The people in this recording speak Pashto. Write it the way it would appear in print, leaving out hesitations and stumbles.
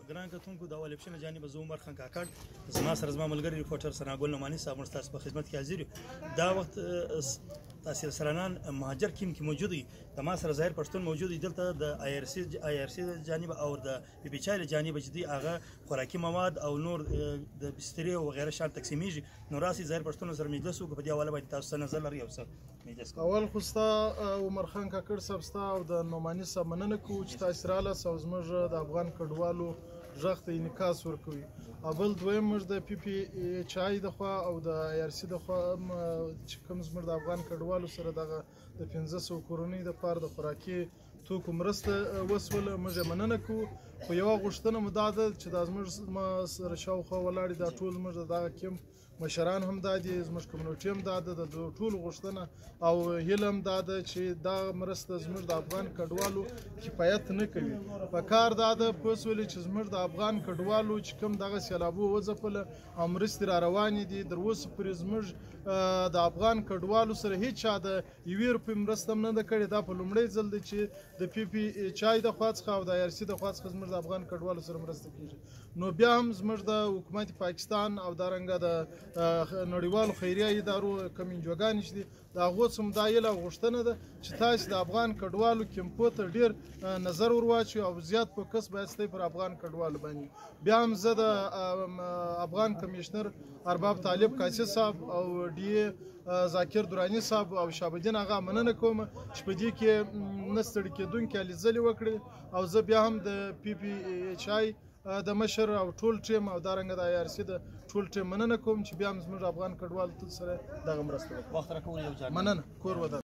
ګران کتونکو د اول اپشن جانب زه عمر خان کاکړ زما سره زما ملګری ریپورټر ثناګل نعماني صاحب موږ تاسو په خدمت کې حاضر یو. دا وخت تحصیل سرانان مهاجر کیم کې موجود دي. د ما سره ظاهر پښتون موجود دي. دلته د آی آر سی جانب او د بي بي چای جانب چې دي هغه خوراکي مواد او نور د بسترې او غیره شان تقسیمیږي. نو راسي ظاهر پښتون سره مجلس وکړو. په دې حواله باندې تاسو څه نظر لرئ او څه مجلس کوئ؟ اول خو ستا عمر خان کاکړ صاحب ستا او د نعماني صاحب مننه کوو چې تاسو رالاست او زموږ د افغان کډوالو غږ ته انعکاس ورکوي. اول دویم موږ د پی پی چای د خوا او د آی آر سی د خوا چې کوم زموږ د افغان کډوالو سره دغه د 1500 کورنۍ دپاره د خوراکي توکو مرسته وسوله، موږ یې مننه کوو. خو یوه غوښتنه مو دا ده چې دا زموږ سره شاوخوا ولاړ دا ټول موږ د دغه کیمپ مشران هم دا دي، زموږ کمیونټي هم دا ده، د ټولو غوښتنه او هیله هم دا ده چې دا مرسته زموږ د افغان کډوالو کفایت نه کوي. په کار دا ده پوه شولې چې زموږ د افغان کډوالو چې کوم دغه سیلابو وځپله او مرستې را روانې دي، تر اوسه پورې زموږ د افغان کډوالو سره هیڅ چا د یوې روپۍ مرسته هم نه ده کړې. دا په لومړی ځل دی چې د پی پی چای د خوا څخه او د آی آر سی د خوا څخه زموږ د افغان کډوالو سره مرسته کېږي. نو بیا هم زموږ د حکومت پاکستان او دارنګه د نړیوالو خیریه ادارو کوم انجوګانې چې دي د هغو څخه هم دا هیله او غوښتنه ده چې تاسو د افغان کډوالو کیمپو ته ډېر نظر ور واچوئ او زیات فوکس باید ستاسو پر افغان کډوالو باندې. بیا هم زه د افغان کمیشنر ارباب طالب قاصد صاحب او ډي اے ذاکر دراني صاحب او شهابالدین آغا مننه کوم چې په دې کې نه ستړي کېدونکې هلې ځلې وکړې. او زه بیا هم د پی پی چای د مشر او ټول ټیم او دارنګه د آی آر سی د ټول ټیم مننه کوم چې بیا هم زموږ افغان کډوالو سره دغه مرسته وکړي. مننه. کور ودان.